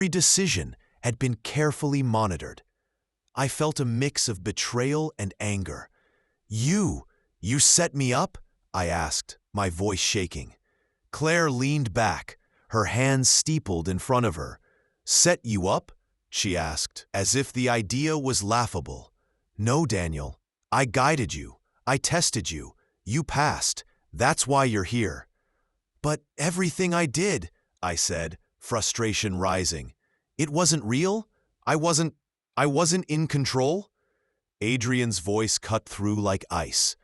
Every decision had been carefully monitored. I felt a mix of betrayal and anger. You set me up?" I asked, my voice shaking. Claire leaned back, her hands steepled in front of her. "Set you up?" she asked, as if the idea was laughable. "No, Daniel. I guided you. I tested you. You passed. That's why you're here." "But everything I did," I said, frustration rising. "It wasn't real? I wasn't in control?" Adrian's voice cut through like ice.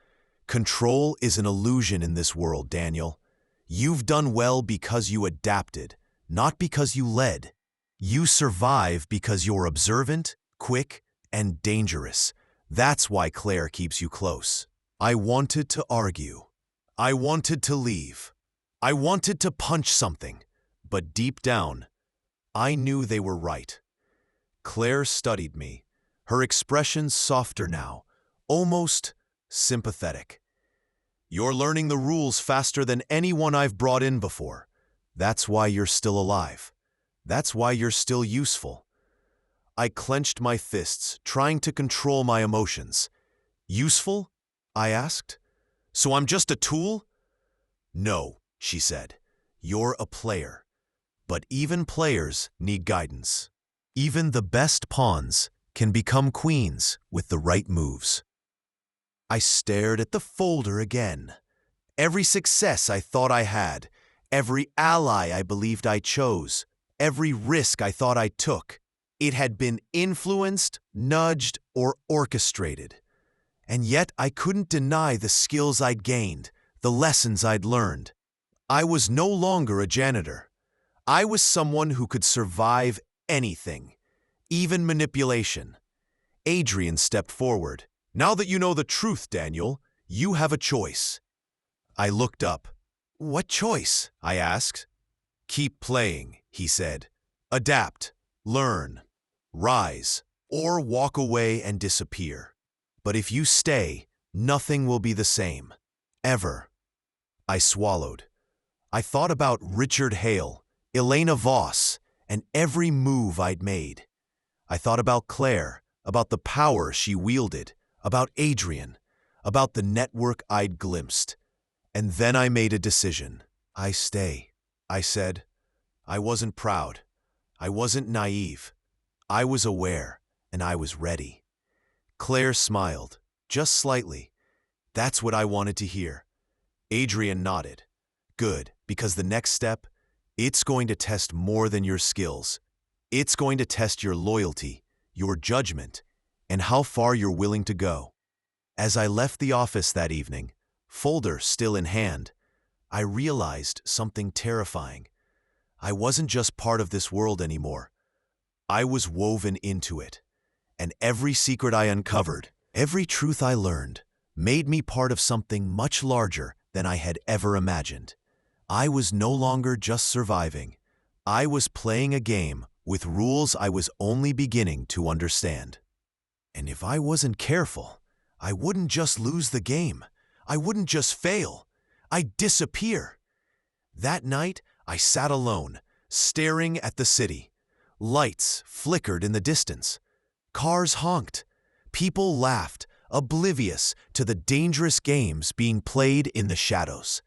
"Control is an illusion in this world, Daniel. You've done well because you adapted, not because you led. You survive because you're observant, quick, and dangerous. That's why Claire keeps you close." I wanted to argue. I wanted to leave. I wanted to punch something. But deep down, I knew they were right. Claire studied me, her expression softer now, almost sympathetic. "You're learning the rules faster than anyone I've brought in before. That's why you're still alive. That's why you're still useful." I clenched my fists, trying to control my emotions. "Useful?" I asked. "So I'm just a tool?" "No," she said. "You're a player. But even players need guidance. Even the best pawns can become queens with the right moves." I stared at the folder again. Every success I thought I had, every ally I believed I chose, every risk I thought I took, it had been influenced, nudged, or orchestrated. And yet I couldn't deny the skills I'd gained, the lessons I'd learned. I was no longer a janitor. I was someone who could survive anything, even manipulation. Adrian stepped forward. "Now that you know the truth, Daniel, you have a choice." I looked up. "What choice?" I asked. "Keep playing," he said. "Adapt, learn, rise, or walk away and disappear. But if you stay, nothing will be the same. Ever." I swallowed. I thought about Richard Hale, Elena Voss, and every move I'd made. I thought about Claire, about the power she wielded, about Adrian, about the network I'd glimpsed. And then I made a decision. "I stay," I said. I wasn't proud. I wasn't naive. I was aware, and I was ready. Claire smiled, just slightly. "That's what I wanted to hear." Adrian nodded. "Good, because the next step, it's going to test more than your skills. It's going to test your loyalty, your judgment, and how far you're willing to go." As I left the office that evening, folder still in hand, I realized something terrifying. I wasn't just part of this world anymore. I was woven into it. And every secret I uncovered, every truth I learned, made me part of something much larger than I had ever imagined. I was no longer just surviving. I was playing a game with rules I was only beginning to understand. And if I wasn't careful, I wouldn't just lose the game. I wouldn't just fail. I'd disappear. That night, I sat alone, staring at the city. Lights flickered in the distance. Cars honked. People laughed, oblivious to the dangerous games being played in the shadows.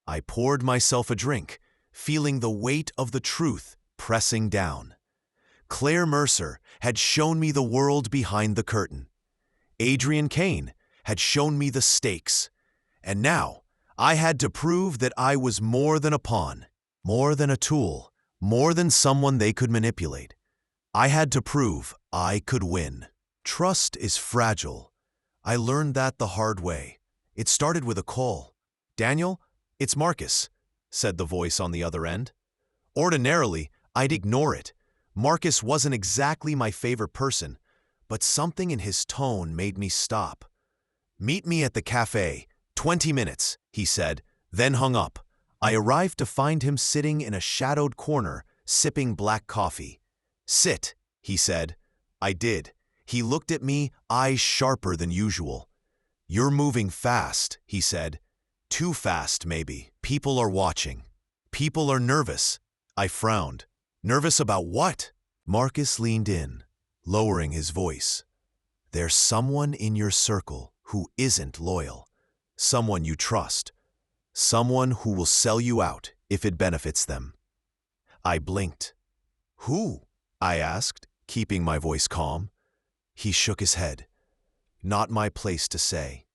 I poured myself a drink, feeling the weight of the truth pressing down. Claire Mercer had shown me the world behind the curtain. Adrian Kane had shown me the stakes. And now, I had to prove that I was more than a pawn, more than a tool, more than someone they could manipulate. I had to prove I could win. Trust is fragile. I learned that the hard way. It started with a call. "Daniel, it's Marcus," said the voice on the other end. Ordinarily, I'd ignore it. Marcus wasn't exactly my favorite person, but something in his tone made me stop. "Meet me at the cafe, 20 minutes, he said, then hung up. I arrived to find him sitting in a shadowed corner, sipping black coffee. "Sit," he said. I did. He looked at me, eyes sharper than usual. "You're moving fast," he said. "Too fast, maybe. People are watching. People are nervous." I frowned. Nervous about what? Marcus leaned in, lowering his voice. There's someone in your circle who isn't loyal. Someone you trust. Someone who will sell you out if it benefits them. I blinked. Who? I asked, keeping my voice calm. He shook his head. Not my place to say,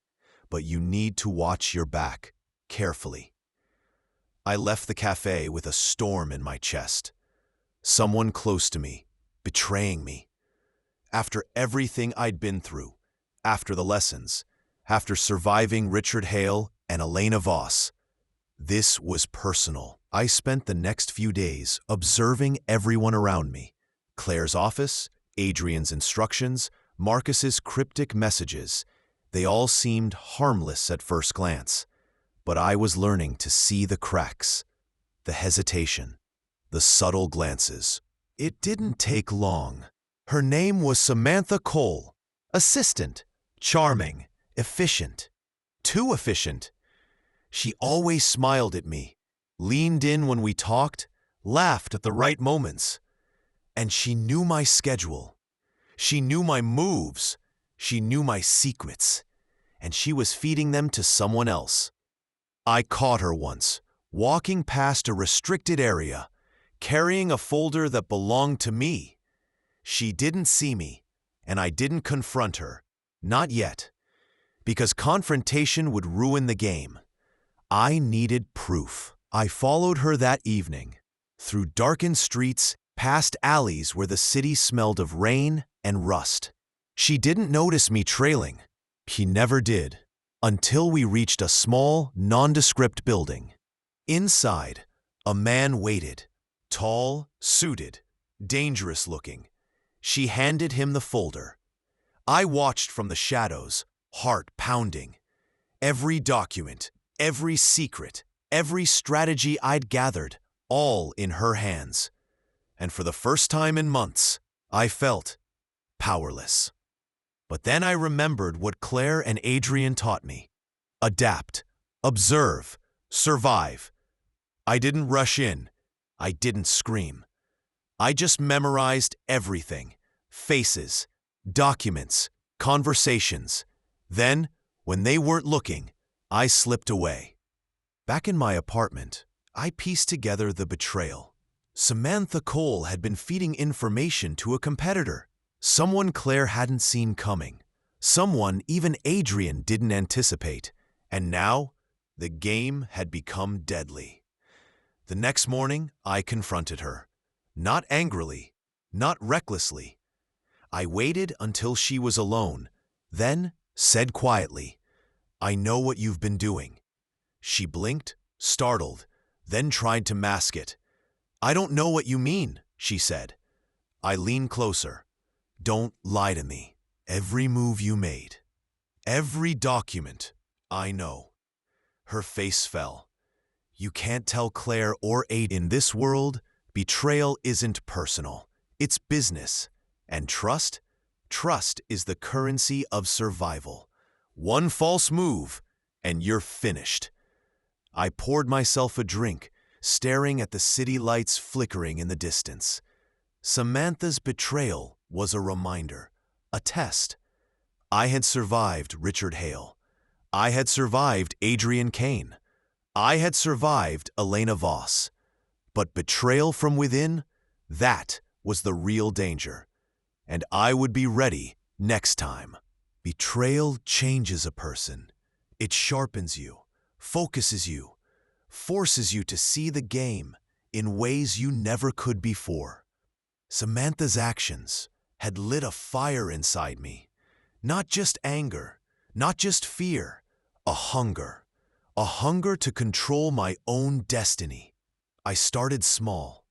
but you need to watch your back carefully. I left the cafe with a storm in my chest. Someone close to me, betraying me. After everything I'd been through, after the lessons, after surviving Richard Hale and Elena Voss, this was personal. I spent the next few days observing everyone around me. Claire's office, Adrian's instructions, Marcus's cryptic messages. They all seemed harmless at first glance. But I was learning to see the cracks, the hesitation, the subtle glances. It didn't take long. Her name was Samantha Cole. Assistant. Charming. Efficient. Too efficient. She always smiled at me, leaned in when we talked, laughed at the right moments. And she knew my schedule. She knew my moves. She knew my secrets. And she was feeding them to someone else. I caught her once, walking past a restricted area, carrying a folder that belonged to me. She didn't see me, and I didn't confront her. Not yet. Because confrontation would ruin the game. I needed proof. I followed her that evening, through darkened streets, past alleys where the city smelled of rain and rust. She didn't notice me trailing. She never did, until we reached a small, nondescript building. Inside, a man waited, tall, suited, dangerous-looking. She handed him the folder. I watched from the shadows, heart pounding. Every document, every secret, every strategy I'd gathered, all in her hands. And for the first time in months, I felt powerless. But then I remembered what Claire and Adrian taught me. Adapt, observe, survive. I didn't rush in. I didn't scream. I just memorized everything. Faces, documents, conversations. Then, when they weren't looking, I slipped away. Back in my apartment, I pieced together the betrayal. Samantha Cole had been feeding information to a competitor. Someone Claire hadn't seen coming. Someone even Adrian didn't anticipate. And now, the game had become deadly. The next morning, I confronted her. Not angrily, not recklessly. I waited until she was alone, then said quietly, "I know what you've been doing." She blinked, startled, then tried to mask it. "I don't know what you mean," she said. I leaned closer. "Don't lie to me. Every move you made, every document, I know." Her face fell. "You can't tell Claire or Aid in this world. Betrayal isn't personal. It's business. And trust? Trust is the currency of survival. One false move, and you're finished." I poured myself a drink, staring at the city lights flickering in the distance. Samantha's betrayal was a reminder, a test. I had survived Richard Hale. I had survived Adrian Kane. I had survived Elena Voss. But betrayal from within, that was the real danger. And I would be ready next time. Betrayal changes a person. It sharpens you, focuses you, forces you to see the game in ways you never could before. Samantha's actions had lit a fire inside me. Not just anger, not just fear, a hunger to control my own destiny. I started small,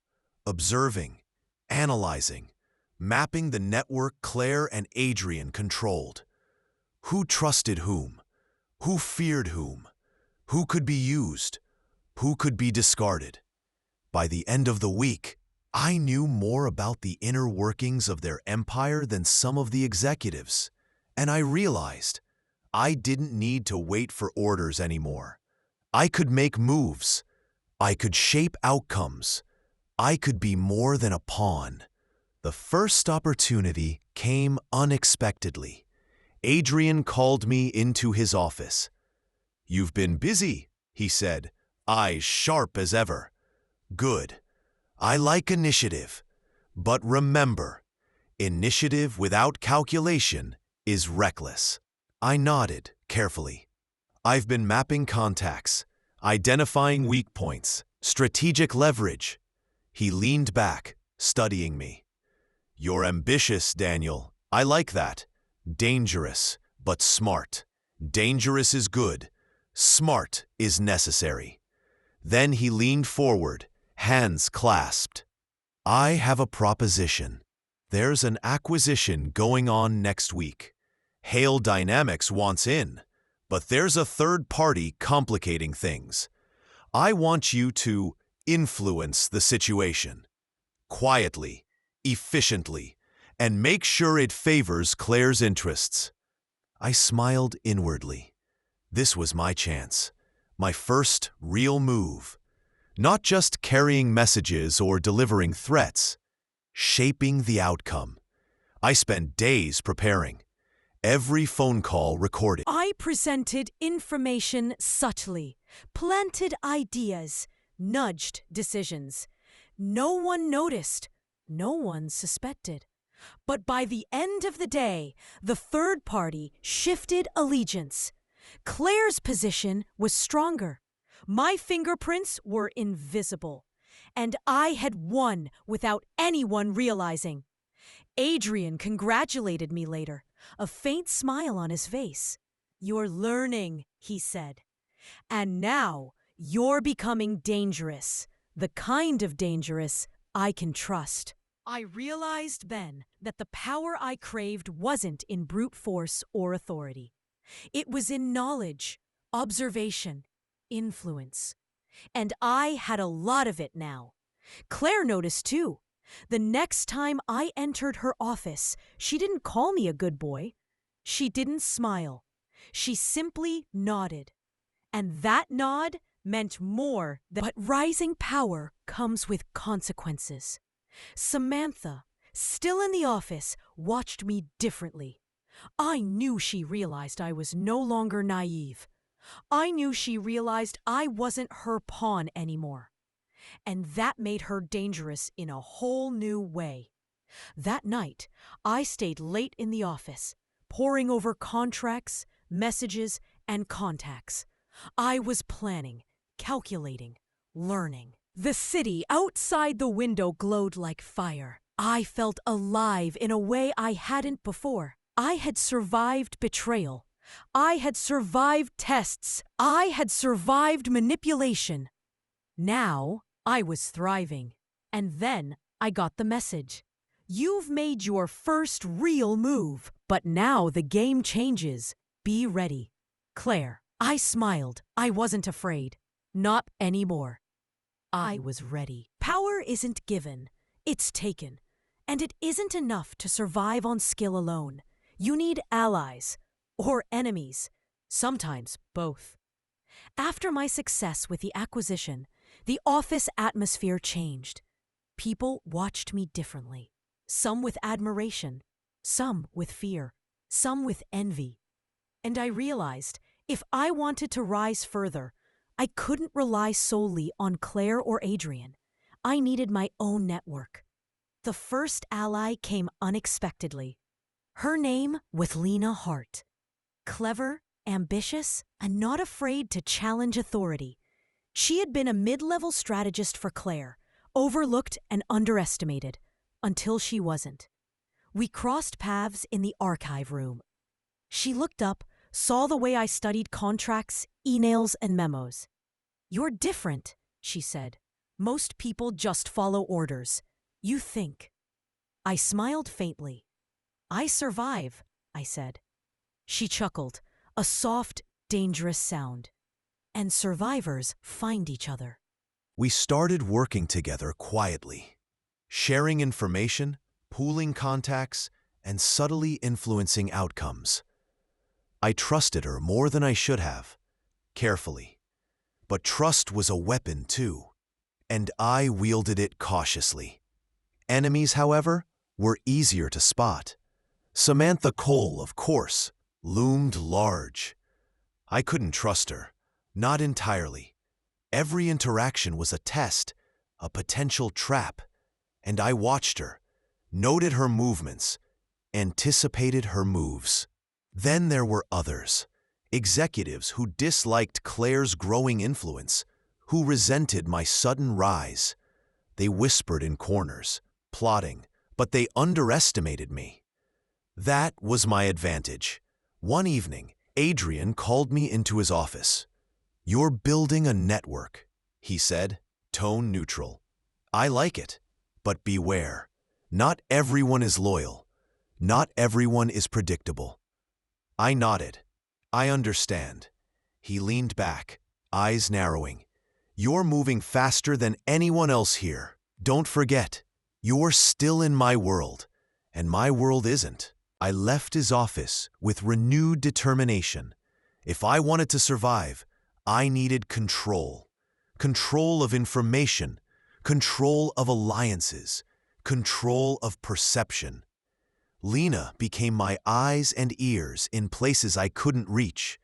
observing, analyzing, mapping the network Claire and Adrian controlled. Who trusted whom? Who feared whom? Who could be used? Who could be discarded? By the end of the week, I knew more about the inner workings of their empire than some of the executives, and I realized I didn't need to wait for orders anymore. I could make moves. I could shape outcomes. I could be more than a pawn. The first opportunity came unexpectedly. Adrian called me into his office. "You've been busy," he said, eyes sharp as ever. "Good. I like initiative. But remember, initiative without calculation is reckless." I nodded carefully. "I've been mapping contacts, identifying weak points, strategic leverage." He leaned back, studying me. "You're ambitious, Daniel. I like that. Dangerous, but smart. Dangerous is good. Smart is necessary." Then he leaned forward, hands clasped. "I have a proposition. There's an acquisition going on next week. Hale Dynamics wants in, but there's a third party complicating things. I want you to influence the situation. Quietly, efficiently, and make sure it favors Claire's interests." I smiled inwardly. This was my chance, my first real move. Not just carrying messages or delivering threats, shaping the outcome. I spent days preparing, every phone call recorded. I presented information subtly, planted ideas, nudged decisions. No one noticed, no one suspected. But by the end of the day, the third party shifted allegiance. Claire's position was stronger. My fingerprints were invisible, and I had won without anyone realizing. Adrian congratulated me later, a faint smile on his face. "You're learning," he said. "And now you're becoming dangerous, the kind of dangerous I can trust." I realized then that the power I craved wasn't in brute force or authority. It was in knowledge, observation, influence. And I had a lot of it now. Claire noticed too. The next time I entered her office, she didn't call me a good boy. She didn't smile. She simply nodded. And that nod meant more than— But rising power comes with consequences. Samantha, still in the office, watched me differently. I knew she realized I was no longer naive. I knew she realized I wasn't her pawn anymore. And that made her dangerous in a whole new way. That night, I stayed late in the office, poring over contracts, messages, and contacts. I was planning, calculating, learning. The city outside the window glowed like fire. I felt alive in a way I hadn't before. I had survived betrayal. I had survived tests. I had survived manipulation. Now I was thriving. And then I got the message. "You've made your first real move, but now the game changes. Be ready." Claire. I smiled. I wasn't afraid. Not anymore. I was ready. Power isn't given. It's taken. And it isn't enough to survive on skill alone. You need allies. Or enemies. Sometimes both. After my success with the acquisition, the office atmosphere changed. People watched me differently. Some with admiration. Some with fear. Some with envy. And I realized if I wanted to rise further, I couldn't rely solely on Claire or Adrian. I needed my own network. The first ally came unexpectedly. Her name was Lena Hart. Clever, ambitious, and not afraid to challenge authority. She had been a mid-level strategist for Claire, overlooked and underestimated, until she wasn't. We crossed paths in the archive room. She looked up, saw the way I studied contracts, emails, and memos. "You're different," she said. "Most people just follow orders. You think." I smiled faintly. "I survive," I said. She chuckled, a soft, dangerous sound. "And survivors find each other." We started working together quietly, sharing information, pooling contacts, and subtly influencing outcomes. I trusted her more than I should have, carefully. But trust was a weapon too. and I wielded it cautiously. Enemies, however, were easier to spot. Samantha Cole, of course, loomed large. I couldn't trust her, not entirely. Every interaction was a test, a potential trap, and I watched her, noted her movements, anticipated her moves. Then there were others, executives who disliked Claire's growing influence, who resented my sudden rise. They whispered in corners, plotting, but they underestimated me. That was my advantage. One evening, Adrian called me into his office. "You're building a network," he said, tone neutral. "I like it, but beware. Not everyone is loyal. Not everyone is predictable." I nodded. "I understand." He leaned back, eyes narrowing. "You're moving faster than anyone else here. Don't forget, you're still in my world, and my world isn't." I left his office with renewed determination. If I wanted to survive, I needed control. Control of information, control of alliances, control of perception. Lena became my eyes and ears in places I couldn't reach.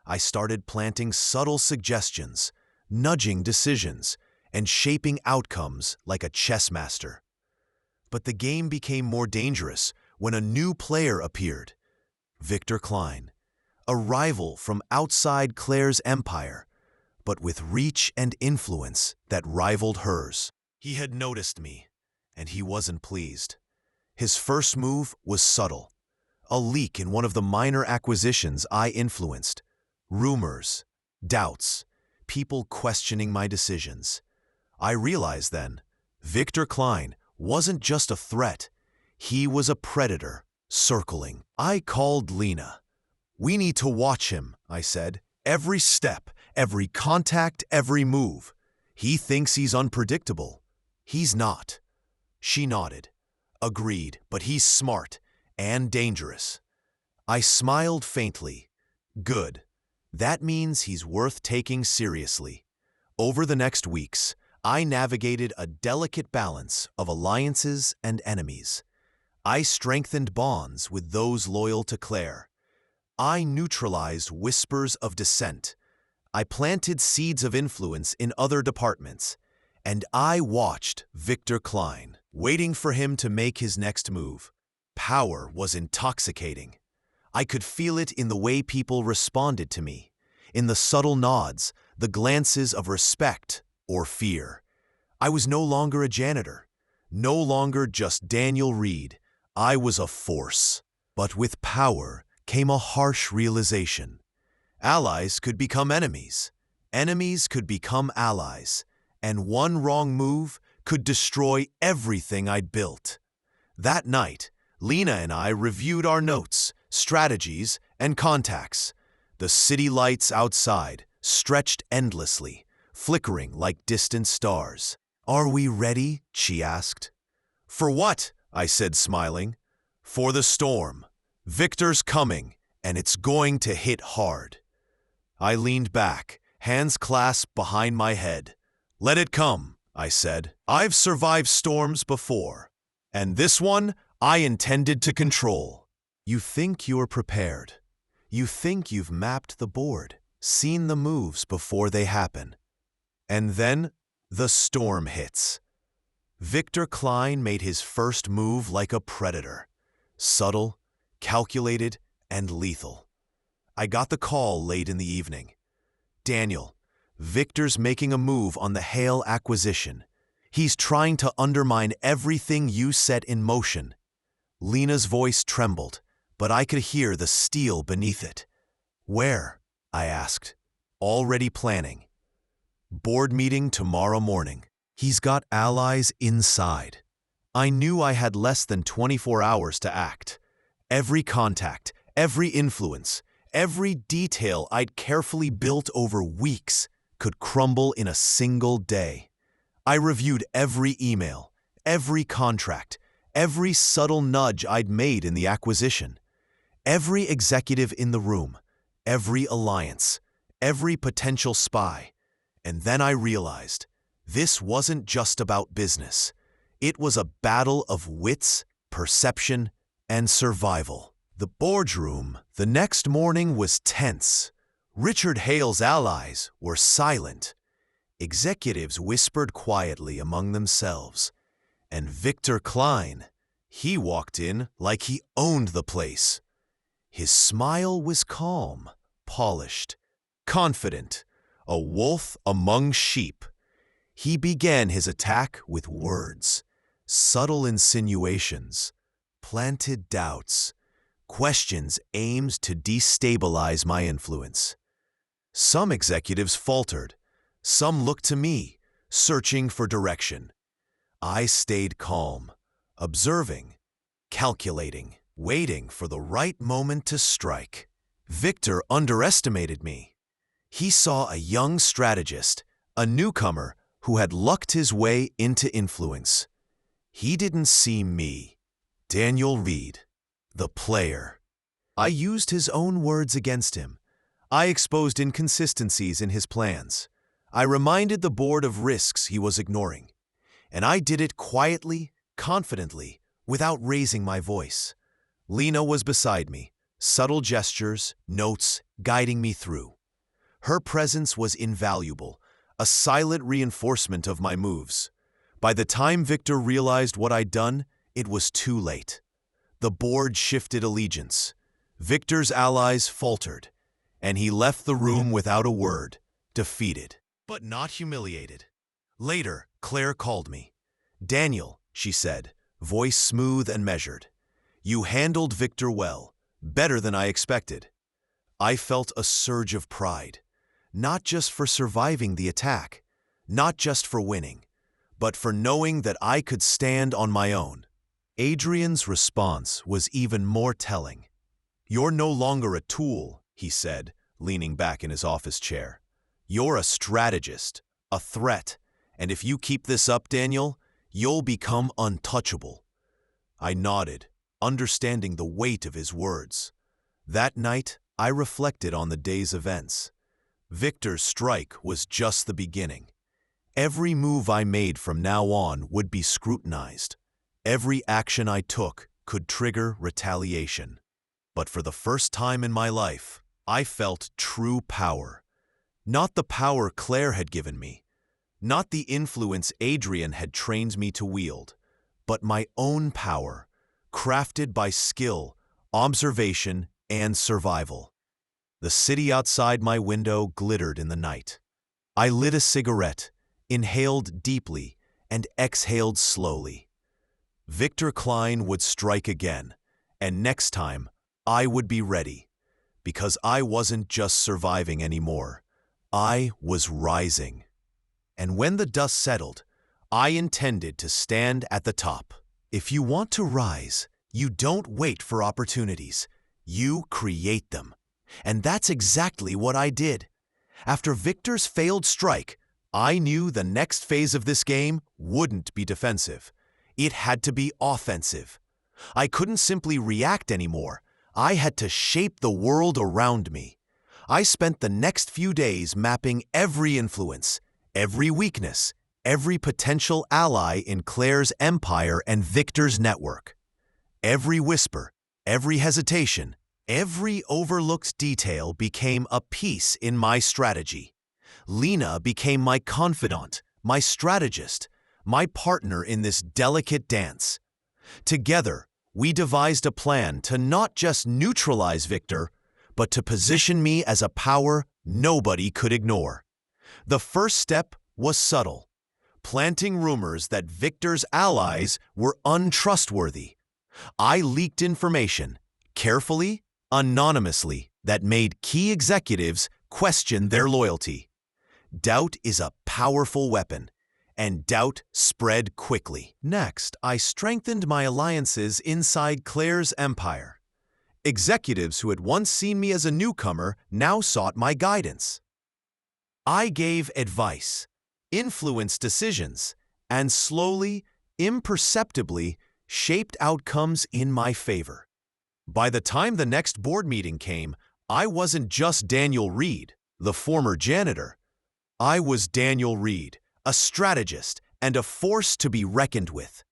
I started planting subtle suggestions, nudging decisions, and shaping outcomes like a chess master. But the game became more dangerous when a new player appeared. Victor Klein, a rival from outside Claire's empire, but with reach and influence that rivaled hers. He had noticed me, and he wasn't pleased. His first move was subtle. A leak in one of the minor acquisitions I influenced. Rumors, doubts, people questioning my decisions. I realized then, Victor Klein wasn't just a threat. He was a predator, circling. I called Lena. "We need to watch him," I said. "Every step, every contact, every move. He thinks he's unpredictable. He's not." She nodded. "Agreed, but he's smart and dangerous." I smiled faintly. "Good. That means he's worth taking seriously." Over the next weeks, I navigated a delicate balance of alliances and enemies. I strengthened bonds with those loyal to Claire. I neutralized whispers of dissent. I planted seeds of influence in other departments. And I watched Victor Klein, waiting for him to make his next move. Power was intoxicating. I could feel it in the way people responded to me, in the subtle nods, the glances of respect or fear. I was no longer a janitor, no longer just Daniel Reed. I was a force. But with power came a harsh realization. Allies could become enemies. Enemies could become allies. And one wrong move could destroy everything I'd built. That night, Lena and I reviewed our notes, strategies, and contacts. The city lights outside stretched endlessly, flickering like distant stars. "Are we ready?" she asked. "For what?" I said, smiling. "For the storm. Victor's coming, and it's going to hit hard." I leaned back, hands clasped behind my head. "Let it come," I said. "I've survived storms before, and this one I intended to control." You think you're prepared. You think you've mapped the board, seen the moves before they happen. And then the storm hits. Victor Klein made his first move like a predator. Subtle, calculated, and lethal. I got the call late in the evening. "Daniel, Victor's making a move on the Hale acquisition. He's trying to undermine everything you set in motion." Lena's voice trembled, but I could hear the steel beneath it. "Where?" I asked. "Already planning. Board meeting tomorrow morning." He's got allies inside. I knew I had less than 24 hours to act. Every contact, every influence, every detail I'd carefully built over weeks could crumble in a single day. I reviewed every email, every contract, every subtle nudge I'd made in the acquisition, every executive in the room, every alliance, every potential spy. And then I realized This wasn't just about business. It was a battle of wits, perception, and survival. The boardroom the next morning was tense. Richard Hale's allies were silent. Executives whispered quietly among themselves. And Victor Klein, he walked in like he owned the place. His smile was calm, polished, confident, a wolf among sheep. He began his attack with words, subtle insinuations, planted doubts, questions aimed to destabilize my influence. Some executives faltered. Some looked to me, searching for direction. I stayed calm, observing, calculating, waiting for the right moment to strike. Victor underestimated me. He saw a young strategist, a newcomer who had lucked his way into influence. He didn't see me, Daniel Reed, the player. I used his own words against him. I exposed inconsistencies in his plans. I reminded the board of risks he was ignoring. And I did it quietly, confidently, without raising my voice. Lena was beside me, subtle gestures, notes, guiding me through. Her presence was invaluable, a silent reinforcement of my moves. By the time Victor realized what I'd done, it was too late. The board shifted allegiance. Victor's allies faltered, and he left the room without a word, defeated, but not humiliated. Later, Claire called me. "Daniel," she said, voice smooth and measured. "You handled Victor well, better than I expected." I felt a surge of pride, not just for surviving the attack, not just for winning, but for knowing that I could stand on my own. Adrian's response was even more telling. "You're no longer a tool," he said, leaning back in his office chair. "You're a strategist, a threat, and if you keep this up, Daniel, you'll become untouchable." I nodded, understanding the weight of his words. That night, I reflected on the day's events. Victor's strike was just the beginning. Every move I made from now on would be scrutinized. Every action I took could trigger retaliation. But for the first time in my life, I felt true power. Not the power Claire had given me, not the influence Adrian had trained me to wield, but my own power, crafted by skill, observation, and survival. The city outside my window glittered in the night. I lit a cigarette, inhaled deeply, and exhaled slowly. Victor Klein would strike again, and next time, I would be ready, because I wasn't just surviving anymore. I was rising. And when the dust settled, I intended to stand at the top. If you want to rise, you don't wait for opportunities. You create them. And that's exactly what I did. After Victor's failed strike, I knew the next phase of this game wouldn't be defensive. It had to be offensive. I couldn't simply react anymore. I had to shape the world around me. I spent the next few days mapping every influence, every weakness, every potential ally in Claire's empire and Victor's network. Every whisper, every hesitation, every overlooked detail became a piece in my strategy. Lena became my confidant, my strategist, my partner in this delicate dance. Together, we devised a plan to not just neutralize Victor, but to position me as a power nobody could ignore. The first step was subtle, planting rumors that Victor's allies were untrustworthy. I leaked information, carefully, anonymously, that made key executives question their loyalty. Doubt is a powerful weapon, and doubt spread quickly. Next, I strengthened my alliances inside Claire's empire. Executives who had once seen me as a newcomer now sought my guidance. I gave advice, influenced decisions, and slowly, imperceptibly, shaped outcomes in my favor. By the time the next board meeting came, I wasn't just Daniel Reed, the former janitor. I was Daniel Reed, a strategist, and a force to be reckoned with.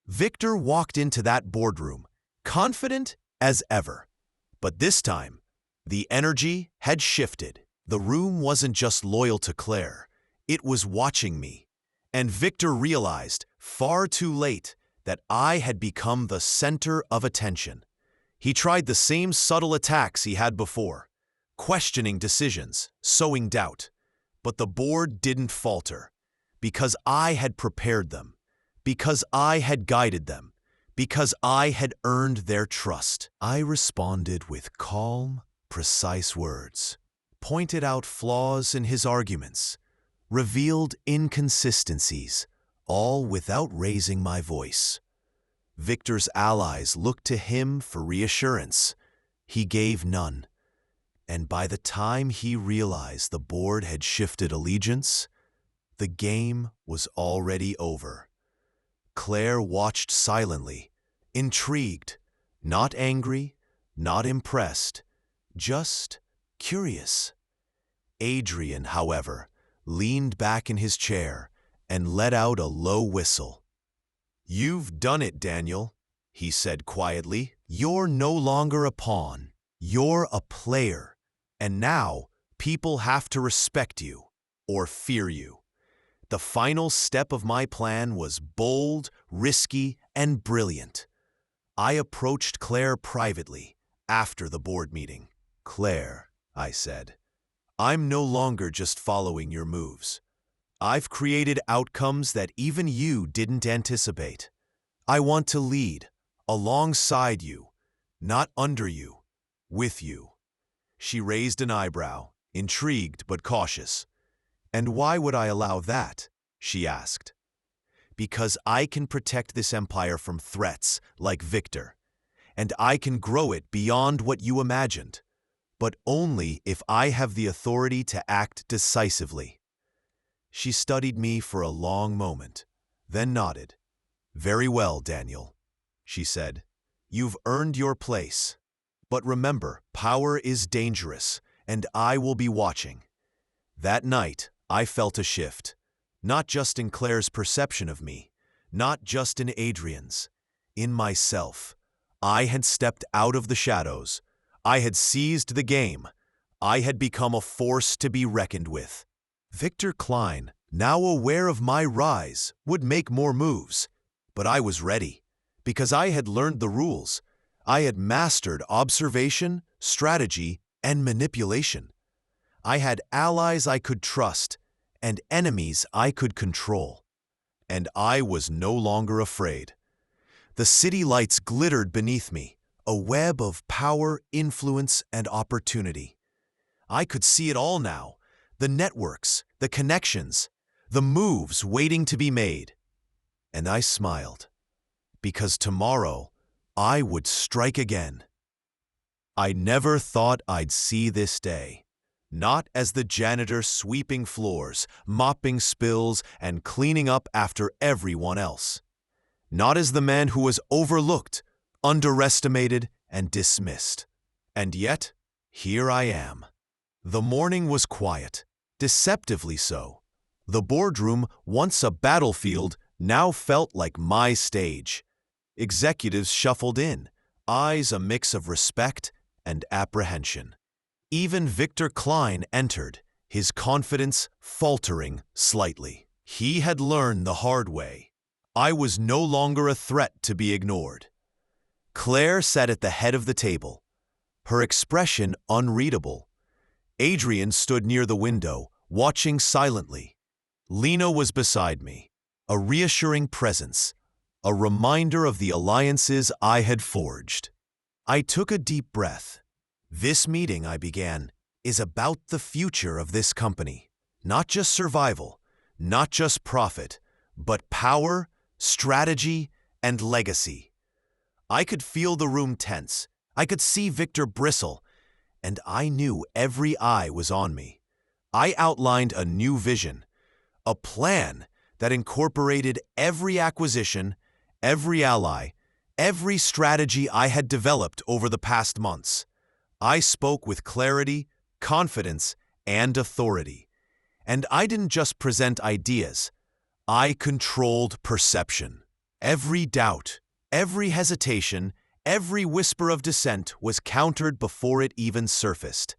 Victor walked into that boardroom, confident as ever. But this time, the energy had shifted. The room wasn't just loyal to Claire, it was watching me. And Victor realized, far too late, that I had become the center of attention. He tried the same subtle attacks he had before, questioning decisions, sowing doubt. But the board didn't falter, because I had prepared them, because I had guided them, because I had earned their trust. I responded with calm, precise words, pointed out flaws in his arguments, revealed inconsistencies, all without raising my voice. Victor's allies looked to him for reassurance. He gave none. And by the time he realized the board had shifted allegiance, the game was already over. Claire watched silently, intrigued, not angry, not impressed, just curious. Adrian, however, leaned back in his chair and let out a low whistle. "You've done it, Daniel," he said quietly. "You're no longer a pawn. You're a player. And now people have to respect you or fear you." The final step of my plan was bold, risky, and brilliant. I approached Claire privately after the board meeting. "Claire," I said, "I'm no longer just following your moves. I've created outcomes that even you didn't anticipate. I want to lead, alongside you, not under you, with you." She raised an eyebrow, intrigued but cautious. "And why would I allow that?" she asked. "Because I can protect this empire from threats like Victor, and I can grow it beyond what you imagined, but only if I have the authority to act decisively." She studied me for a long moment, then nodded. "Very well, Daniel," she said. "You've earned your place. But remember, power is dangerous, and I will be watching." That night, I felt a shift, not just in Claire's perception of me, not just in Adrian's, in myself. I had stepped out of the shadows. I had seized the game. I had become a force to be reckoned with. Victor Klein, now aware of my rise, would make more moves. But I was ready, because I had learned the rules. I had mastered observation, strategy, and manipulation. I had allies I could trust and enemies I could control. And I was no longer afraid. The city lights glittered beneath me, a web of power, influence, and opportunity. I could see it all now, the networks, the connections, the moves waiting to be made. And I smiled, because tomorrow I would strike again. I never thought I'd see this day. Not as the janitor sweeping floors, mopping spills, and cleaning up after everyone else. Not as the man who was overlooked, underestimated, and dismissed. And yet, here I am. The morning was quiet, deceptively so. The boardroom, once a battlefield, now felt like my stage. Executives shuffled in, eyes a mix of respect and apprehension. Even Victor Klein entered, his confidence faltering slightly. He had learned the hard way. I was no longer a threat to be ignored. Claire sat at the head of the table, her expression unreadable. Adrian stood near the window, watching silently. Lena was beside me, a reassuring presence, a reminder of the alliances I had forged. I took a deep breath. "This meeting," I began, "is about the future of this company. Not just survival, not just profit, but power, strategy, and legacy." I could feel the room tense. I could see Victor bristle, and I knew every eye was on me. I outlined a new vision, a plan that incorporated every acquisition, every ally, every strategy I had developed over the past months. I spoke with clarity, confidence, and authority. And I didn't just present ideas, I controlled perception. Every doubt, every hesitation, every whisper of dissent was countered before it even surfaced.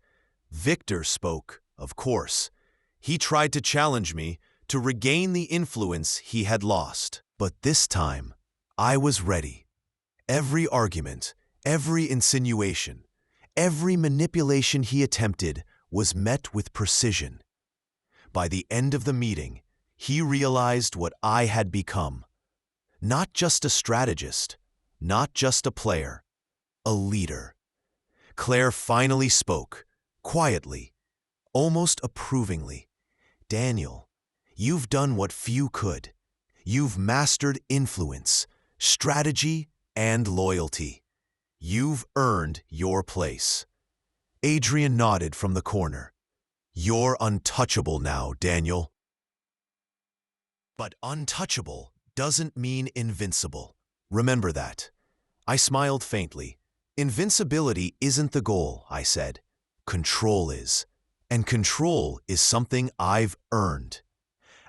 Victor spoke, of course. He tried to challenge me, to regain the influence he had lost. But this time, I was ready. Every argument, every insinuation, every manipulation he attempted was met with precision. By the end of the meeting, he realized what I had become. Not just a strategist, not just a player, a leader. Claire finally spoke, quietly, almost approvingly. Daniel, you've done what few could. You've mastered influence, strategy, and loyalty. You've earned your place. Adrian nodded from the corner. You're untouchable now, Daniel. But untouchable doesn't mean invincible. Remember that. I smiled faintly. Invincibility isn't the goal, I said. Control is. And control is something I've earned.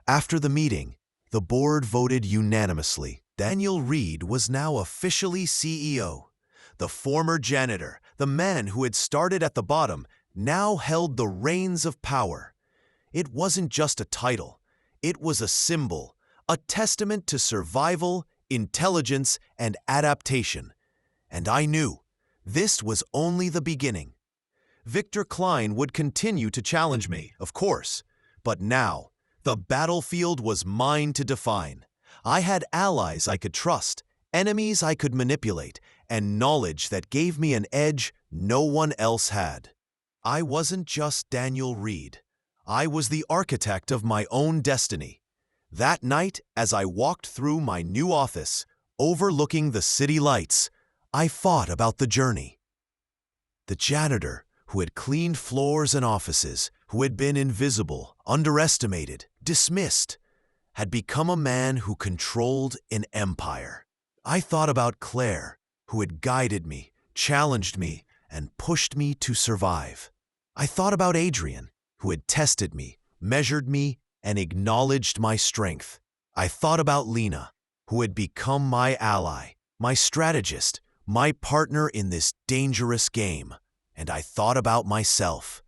After the meeting, the board voted unanimously. Daniel Reed was now officially CEO. The former janitor, the man who had started at the bottom, now held the reins of power. It wasn't just a title. It was a symbol, a testament to survival, intelligence, and adaptation. And I knew this was only the beginning. Victor Klein would continue to challenge me, of course, but now the battlefield was mine to define. I had allies I could trust, enemies I could manipulate, and knowledge that gave me an edge no one else had. I wasn't just Daniel Reed. I was the architect of my own destiny. That night, as I walked through my new office, overlooking the city lights, I thought about the journey. The janitor, who had cleaned floors and offices, who had been invisible, underestimated, dismissed, had become a man who controlled an empire. I thought about Claire, who had guided me, challenged me, and pushed me to survive. I thought about Adrian, who had tested me, measured me, and acknowledged my strength. I thought about Lena, who had become my ally, my strategist, my partner in this dangerous game. And I thought about myself,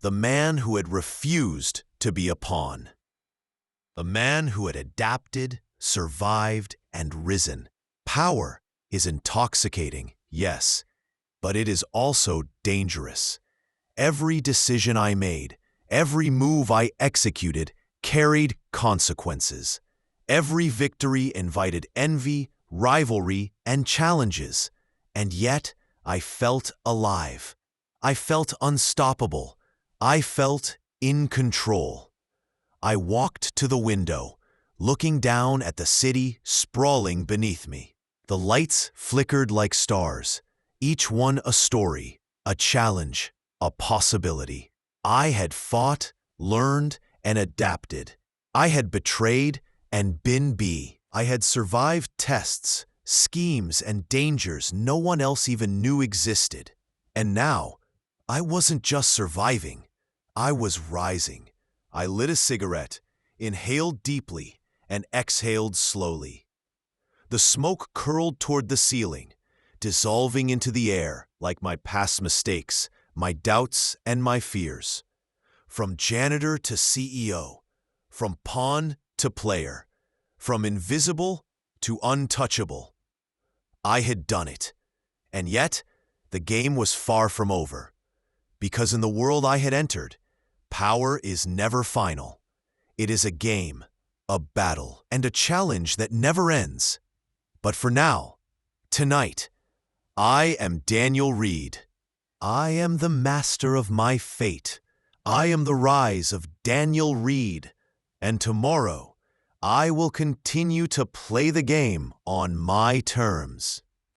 the man who had refused to be a pawn. The man who had adapted, survived, and risen. Power is intoxicating, yes, but it is also dangerous. Every decision I made, every move I executed carried consequences. Every victory invited envy, rivalry, and challenges. And yet, I felt alive. I felt unstoppable. I felt in control. I walked to the window, looking down at the city sprawling beneath me. The lights flickered like stars, each one a story, a challenge, a possibility. I had fought, learned, and adapted. I had betrayed and been be. I had survived tests, schemes, and dangers no one else even knew existed. And now, I wasn't just surviving, I was rising. I lit a cigarette, inhaled deeply, and exhaled slowly. The smoke curled toward the ceiling, dissolving into the air like my past mistakes, my doubts, and my fears. From janitor to CEO, from pawn to player, from invisible to untouchable. I had done it. And yet, the game was far from over. Because in the world I had entered, power is never final. It is a game, a battle, and a challenge that never ends. But for now, tonight, I am Daniel Reed. I am the master of my fate. I am the rise of Daniel Reed. And tomorrow, I will continue to play the game on my terms.